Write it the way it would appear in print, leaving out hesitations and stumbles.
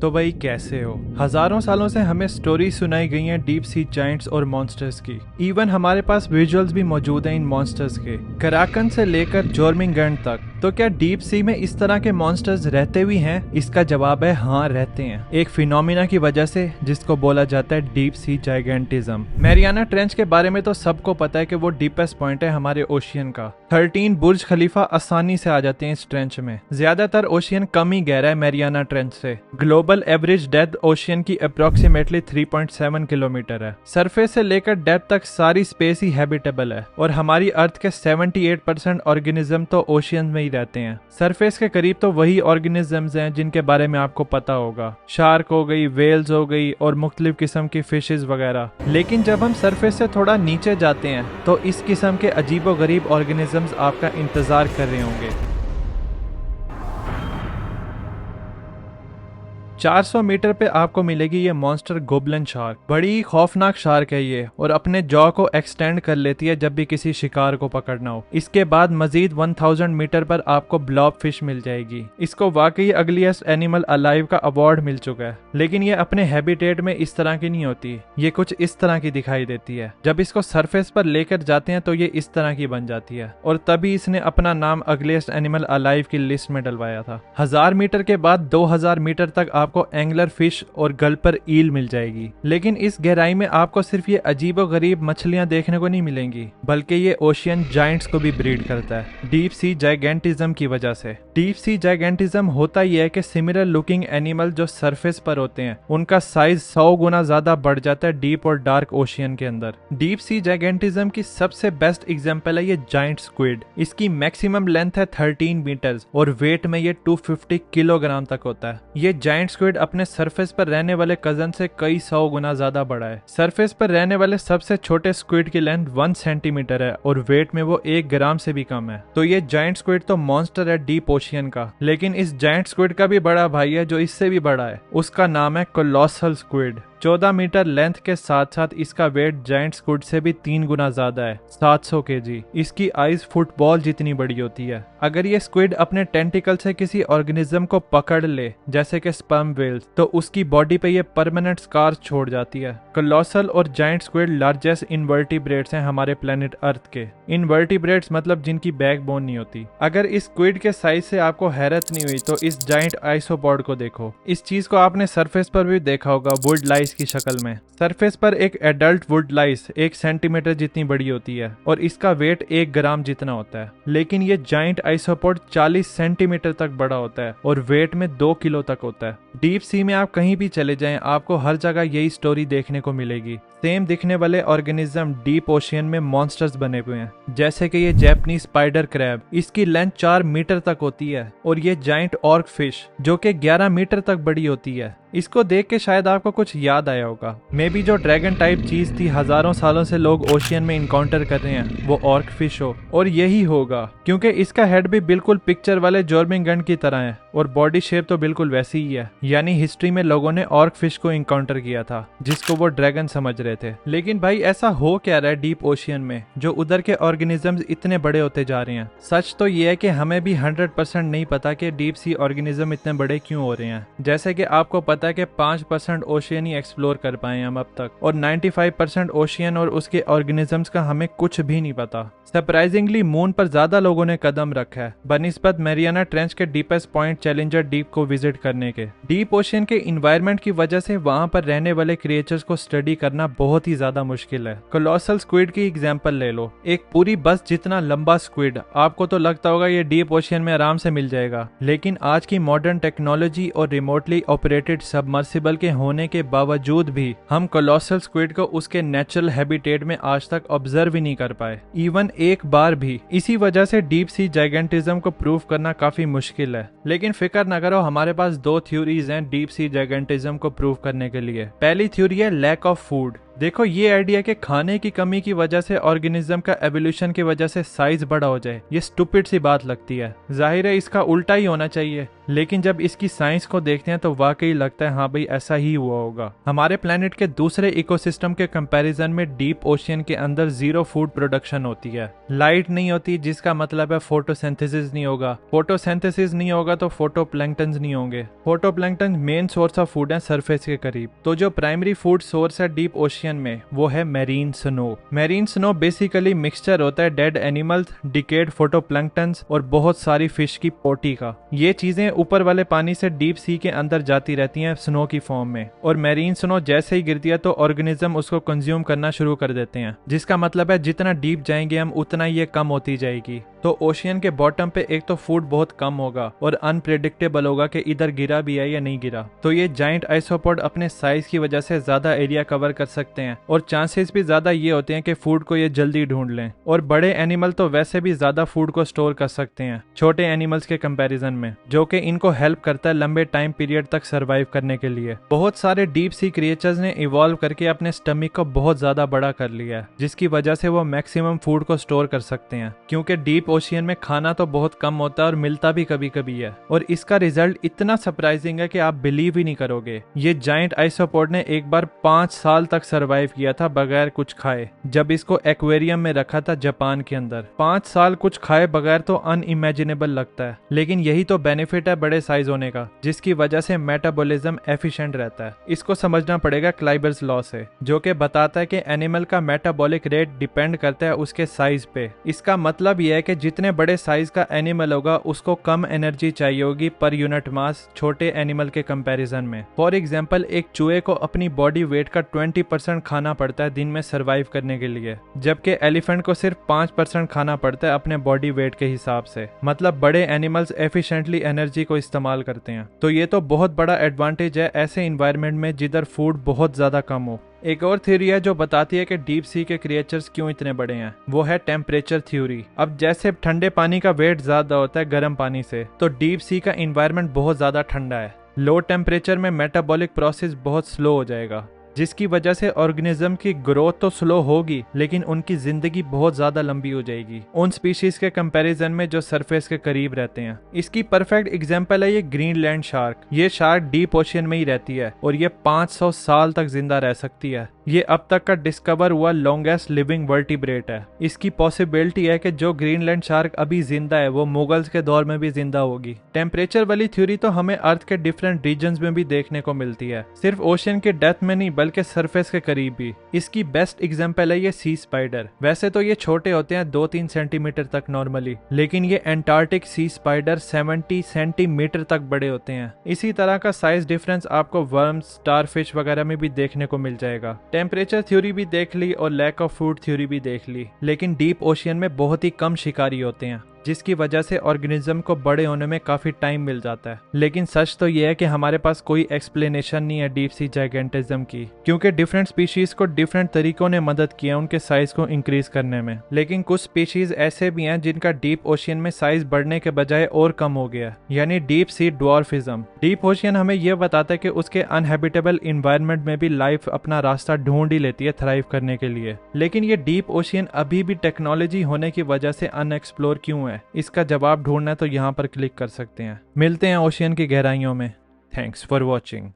तो भाई कैसे हो। हजारों सालों से हमें स्टोरी सुनाई गई हैं डीप सी जाइंट्स और मॉन्स्टर्स की। इवन हमारे पास विजुअल्स भी मौजूद हैं इन मॉन्स्टर्स के, कराकन से लेकर जोर्मिंगंड तक। तो क्या डीप सी में इस तरह के मॉन्स्टर्स रहते भी हैं? इसका जवाब है हाँ, रहते हैं, एक फिनोमिना की वजह से जिसको बोला जाता है deep sea gigantism. Mariana trench के बारे में तो सबको पता है कि वो डीपेस्ट पॉइंट है हमारे ओशियन का। 13 बुर्ज खलीफा आसानी से आ जाते हैं इस ट्रेंच में। ज्यादातर ओशियन कम ही गहरा है मैरियाना ट्रेंच से। ग्लोबल एवरेज डेप्थ ओशियन की अप्रोक्सीमेटली 3.7 किलोमीटर है। सरफेस से लेकर डेप्थ तक सारी स्पेस ही हैबिटेबल है और हमारी अर्थ के 78% ऑर्गेनिज्म तो ओशियन में ही रहते हैं। सरफेस के करीब तो वही ऑर्गेनिजम्स हैं जिनके बारे में आपको पता होगा, शार्क हो गई, वेल्स हो गई और मुख्तलिफ किस्म की फिशेस वगैरह। लेकिन जब हम सरफेस से थोड़ा नीचे जाते हैं तो इस किस्म के अजीबो गरीब ऑर्गेनिजम्स आपका इंतजार कर रहे होंगे। 400 मीटर पे आपको मिलेगी ये मॉन्स्टर गोबलिन शार्क। बड़ी खौफनाक शार्क है ये और अपने जॉ को एक्सटेंड कर लेती है जब भी किसी शिकार को पकड़ना हो। इसके बाद मजीद 1000 मीटर पर आपको ब्लॉब फिश मिल जाएगी। इसको वाकई अगलीस्ट एनिमल अलाइव का अवार्ड मिल चुका है। लेकिन ये अपने हैबिटेट में इस तरह की नहीं होती, ये कुछ इस तरह की दिखाई देती है। जब इसको सरफेस पर लेकर जाते हैं तो ये इस तरह की बन जाती है और तभी इसने अपना नाम अगलीस्ट एनिमल अलाइव की लिस्ट में डलवाया था। 1000 मीटर के बाद 2000 मीटर तक आपको एंगलर फिश और गल पर ईल मिल जाएगी। लेकिन इस गहराई में आपको सिर्फ ये अजीबो गरीब मछलियां देखने को नहीं मिलेंगी, बल्कि ये ओशियन जाइंट्स को भी ब्रीड करता है डीप सी जाइगेंटिज्म की वजह से। डीप सी जाइगेंटिज्म होता यह है कि सिमिलर लुकिंग एनिमल जो सरफेस पर होते हैं उनका साइज 100 गुना ज्यादा बढ़ जाता है डीप और डार्क ओशियन के अंदर। डीप सी जाइगेंटिज्म की सबसे बेस्ट एग्जांपल है ये जाइंट स्क्विड। इसकी मैक्सिमम लेंथ है 13 मीटर्स और वेट में ये 250 किलोग्राम तक होता है। ये जाइंट स्क्विड अपने सरफेस पर रहने वाले कजन से कई 100 गुना ज्यादा बड़ा है। सरफेस पर रहने वाले सबसे छोटे स्क्विड की लेंथ 1 सेंटीमीटर है और वेट में वो 1 ग्राम से भी कम है। तो ये जाइंट स्क्विड तो मॉन्स्टर है डीप ओशियन का। लेकिन इस जाइंट स्क्विड का भी बड़ा भाई है जो इससे भी बड़ा है, उसका नाम है कोलोसल स्क्विड। 14 मीटर लेंथ के साथ साथ इसका वेट जाइंट स्क्विड से भी 3 गुना ज्यादा है, 700 केजी। इसकी आइज फुटबॉल जितनी बड़ी होती है। अगर ये स्क्विड अपने टेंटिकल से किसी ऑर्गेनिज्म को पकड़ ले, जैसे कि स्पर्म वेल्स, तो उसकी बॉडी पे ये परमानेंट स्कार छोड़ जाती है। कोलोसल और जाइंट स्क्विड लार्जेस्ट इनवर्टिब्रेट्स हैं हमारे प्लेनेट अर्थ के। इनवर्टिब्रेट्स मतलब जिनकी बैकबोन नहीं होती। अगर इस स्क्विड के साइज से आपको हैरत नहीं हुई तो इस जाइंट आइसोपॉड को देखो। इस चीज को आपने सरफेस पर भी देखा होगा वुड लाइस की शक्ल में। सरफेस पर एक एडल्ट वुड लाइस 1 सेंटीमीटर जितनी बड़ी होती है और इसका वेट 1 ग्राम जितना होता है। लेकिन ये जाइंट आइसोपॉड 40 सेंटीमीटर तक बड़ा होता है और वेट में 2 किलो तक होता है। डीप सी में आप कहीं भी चले जाएं, आपको हर जगह यही स्टोरी देखने को मिलेगी। सेम दिखने वाले ऑर्गेनिज्म डीप ओशियन में मॉन्स्टर्स बने हुए हैं, जैसे कि ये जैपनीज स्पाइडर क्रैब। इसकी लेंथ 4 मीटर तक होती है और ये जाइंट ऑर्क फिश जो कि 11 मीटर तक बड़ी होती है। इसको देख के शायद आपको कुछ याद आया होगा। मे बी जो ड्रैगन टाइप चीज थी हजारों सालों से लोग ओशियन में इनकाउंटर कर रहे हैं वो ऑर्क फिश हो, और यही होगा क्योंकि इसका हेड भी बिल्कुल पिक्चर वाले जोर्मिंगंड की तरह है और बॉडी शेप तो बिल्कुल वैसी ही है। यानी हिस्ट्री में लोगों ने ऑर्क फिश को इनकाउंटर किया था जिसको वो ड्रैगन समझ रहे थे। लेकिन भाई ऐसा हो क्या रहा है डीप ओशियन में जो उधर के ऑर्गेनिजम्स इतने बड़े होते जा रहे हैं? सच तो ये है कि हमें भी 100% नहीं पता कि डीप सी ऑर्गेनिज्म इतने बड़े क्यों हो रहे हैं। जैसे कि आपको पता है कि 5% ओशियन ही एक्सप्लोर कर पाए हम अब तक और 95% ओशियन और उसके ऑर्गेनिजम्स का हमें कुछ भी नहीं पता। सरप्राइजिंगली मून पर ज्यादा लोगों ने कदम रखा है बनिस्बत मैरियाना ट्रेंच के डीपेस्ट पॉइंट चैलेंजर डीप को विजिट करने के। डीप ओशियन के इन्वायरमेंट की वजह से वहां पर रहने वाले क्रिएचर्स को स्टडी करना बहुत ही ज्यादा मुश्किल है। कोलोसल स्क्विड की एग्जांपल ले लो, एक पूरी बस जितना लंबा स्क्विड। आपको तो लगता होगा ये डीप ओशियन में आराम से मिल जाएगा, लेकिन आज की मॉडर्न टेक्नोलॉजी और रिमोटली ऑपरेटेड सबमर्सिबल के होने के बावजूद भी हम कोलोसल स्क्विड को उसके नेचुरल हैबिटेट में आज तक ऑब्जर्व ही नहीं कर पाए, इवन एक बार भी। इसी वजह से डीप सी जाइगेंटिज्म को प्रूव करना काफी मुश्किल है। लेकिन फिक्र न करो, हमारे पास 2 थ्योरीज हैं डीप सी जाइगेंटिज्म को प्रूव करने के लिए। पहली थ्योरी है लैक ऑफ फूड। देखो, ये आइडिया कि खाने की कमी की वजह से ऑर्गेनिज्म का एवोल्यूशन की वजह से साइज बड़ा हो जाए, ये स्टूपिड सी बात लगती है। जाहिर है इसका उल्टा ही होना चाहिए, लेकिन जब इसकी साइंस को देखते हैं तो वाकई लगता है हाँ भाई ऐसा ही हुआ होगा। हमारे प्लेनेट के दूसरे इकोसिस्टम के कंपैरिजन में डीप ओशियन के अंदर जीरो फूड प्रोडक्शन होती है। लाइट नहीं होती, जिसका मतलब है फोटोसिंथेसिस नहीं होगा। फोटोसिंथेसिस नहीं होगा तो फोटोप्लैंक्टन्स नहीं होंगे। फोटोप्लैंक्टन मेन सोर्स ऑफ फूड है सरफेस के करीब। तो जो प्राइमरी फूड सोर्स है डीप ओशियन में वो है marine snow. Marine snow basically mixture होता है डेड एनिमल्स, डिकेड फोटोप्लैंक्टन्स और बहुत सारी फिश की पोटी का। ये चीजें ऊपर वाले पानी से डीप सी के अंदर जाती रहती हैं स्नो की फॉर्म में, और मैरीन स्नो जैसे ही गिरती है तो ऑर्गेनिज्म उसको कंज्यूम करना शुरू कर देते हैं, जिसका मतलब है जितना डीप जाएंगे हम उतना ये कम होती जाएगी। तो ओशियन के बॉटम पे एक तो फूड बहुत कम होगा और अनप्रेडिक्टेबल होगा कि इधर गिरा भी है या नहीं गिरा। तो ये जाइंट आइसोपॉड अपने साइज की वजह से ज्यादा एरिया कवर कर सकते हैं और चांसेस भी ज्यादा ये होते हैं कि फूड को ये जल्दी ढूंढ लें। और बड़े एनिमल तो वैसे भी ज्यादा फूड को स्टोर कर सकते हैं छोटे एनिमल्स के कंपैरिजन में, जो कि इनको हेल्प करता है लंबे टाइम पीरियड तक सर्वाइव करने के लिए। बहुत सारे डीप सी क्रिएचर्स ने इवॉल्व करके अपने स्टमक को बहुत ज्यादा बड़ा कर लिया है, जिसकी वजह से वो मैक्सिमम फूड को स्टोर कर सकते हैं, क्योंकि डीप ओशियन में खाना तो बहुत कम होता है और मिलता भी कभी कभी है। और इसका रिजल्ट इतना सरप्राइजिंग है कि आप बिलीव ही नहीं करोगे। ये जाइंट आइसोपॉड ने एक बार 5 साल तक सरवाइव किया था बगैर कुछ खाए, जब इसको एक्वेरियम में रखा था जापान के अंदर। 5 साल कुछ खाए बगैर तो अनइमेजिनेबल लगता है, लेकिन यही तो बेनिफिट है बड़े साइज होने का, जिसकी वजह से मेटाबॉलिज्म एफिशिएंट रहता है। इसको समझना पड़ेगा क्लाइबर्स लॉ से, जो कि बताता है कि एनिमल का मेटाबॉलिक रेट डिपेंड करता है उसके साइज पे। इसका मतलब यह है कि जितने बड़े साइज का एनिमल होगा उसको कम एनर्जी चाहिए होगी पर यूनिट मास छोटे एनिमल के कंपैरिजन में। फॉर एग्जांपल, एक चूहे को अपनी बॉडी वेट का 20% खाना पड़ता है दिन में सरवाइव करने के लिए, जबकि एलिफेंट को सिर्फ 5% खाना पड़ता है अपने बॉडी वेट के हिसाब से। मतलब बड़े एनिमल्स एफिशिएंटली एनर्जी को इस्तेमाल करते हैं। तो ये तो बहुत बड़ा एडवांटेज है ऐसे इन्वायरमेंट में जिधर फूड बहुत ज्यादा कम हो। एक और थ्योरी है जो बताती है कि डीप सी के क्रिएचर्स क्यों इतने बड़े हैं, वो है टेम्परेचर थ्योरी। अब जैसे ठंडे पानी का वेट ज्यादा होता है गर्म पानी से, तो डीप सी का इन्वायरमेंट बहुत ज्यादा ठंडा है। लो टेम्परेचर में मेटाबॉलिक प्रोसेस बहुत स्लो हो जाएगा, जिसकी वजह से ऑर्गेनिज्म की ग्रोथ तो स्लो होगी लेकिन उनकी जिंदगी बहुत ज्यादा लंबी हो जाएगी उन स्पीशीज के कंपैरिजन में जो सरफेस के करीब रहते हैं। इसकी परफेक्ट एग्जांपल है ये ग्रीनलैंड शार्क। ये शार्क डीप ओशियन में ही रहती है और ये 500 साल तक जिंदा रह सकती है। ये अब तक का डिस्कवर हुआ लॉन्गेस्ट लिविंग वर्टिब्रेट है। इसकी पॉसिबिलिटी है कि जो ग्रीनलैंड शार्क अभी जिंदा है वो मुगल्स के दौर में भी जिंदा होगी। टेम्परेचर वाली थ्योरी तो हमें अर्थ के डिफरेंट रीजन्स में भी देखने को मिलती है, सिर्फ ओशियन के डेप्थ में नहीं बल्कि सरफेस के करीब भी। इसकी बेस्ट एग्जांपल है ये सी स्पाइडर। वैसे तो ये छोटे होते हैं 2-3 सेंटीमीटर तक नॉर्मली, लेकिन ये एंटार्क्टिक सी स्पाइडर 70 सेंटीमीटर तक बड़े होते हैं। इसी तरह का साइज डिफरेंस आपको वर्म्स, स्टारफिश वगैरह में भी देखने को मिल जाएगा। टेम्परेचर थ्योरी भी देख ली और लैक ऑफ फूड थ्योरी भी देख ली, लेकिन डीप ओशियन में बहुत ही कम शिकारी होते हैं, जिसकी वजह से ऑर्गेनिज्म को बड़े होने में काफी टाइम मिल जाता है। लेकिन सच तो यह है कि हमारे पास कोई एक्सप्लेनेशन नहीं है डीप सी जाइगेंटिज्म की, क्योंकि डिफरेंट स्पीशीज को डिफरेंट तरीकों ने मदद किया उनके साइज को इंक्रीज करने में। लेकिन कुछ स्पीशीज ऐसे भी हैं जिनका डीप ओशियन में साइज बढ़ने के बजाय और कम हो गया, यानी deep sea dwarfism. Deep ocean हमें यह बताता है कि उसके अनहैबिटेबल इन्वायरमेंट में भी लाइफ अपना रास्ता ढूंढ ही लेती है थ्राइव करने के लिए। लेकिन ये डीप ओशियन अभी भी टेक्नोलॉजी होने की वजह से अनएक्सप्लोर क्यों है, इसका जवाब ढूंढना है तो यहाँ पर क्लिक कर सकते हैं। मिलते हैं ओशियन की गहराइयों में। Thanks for watching.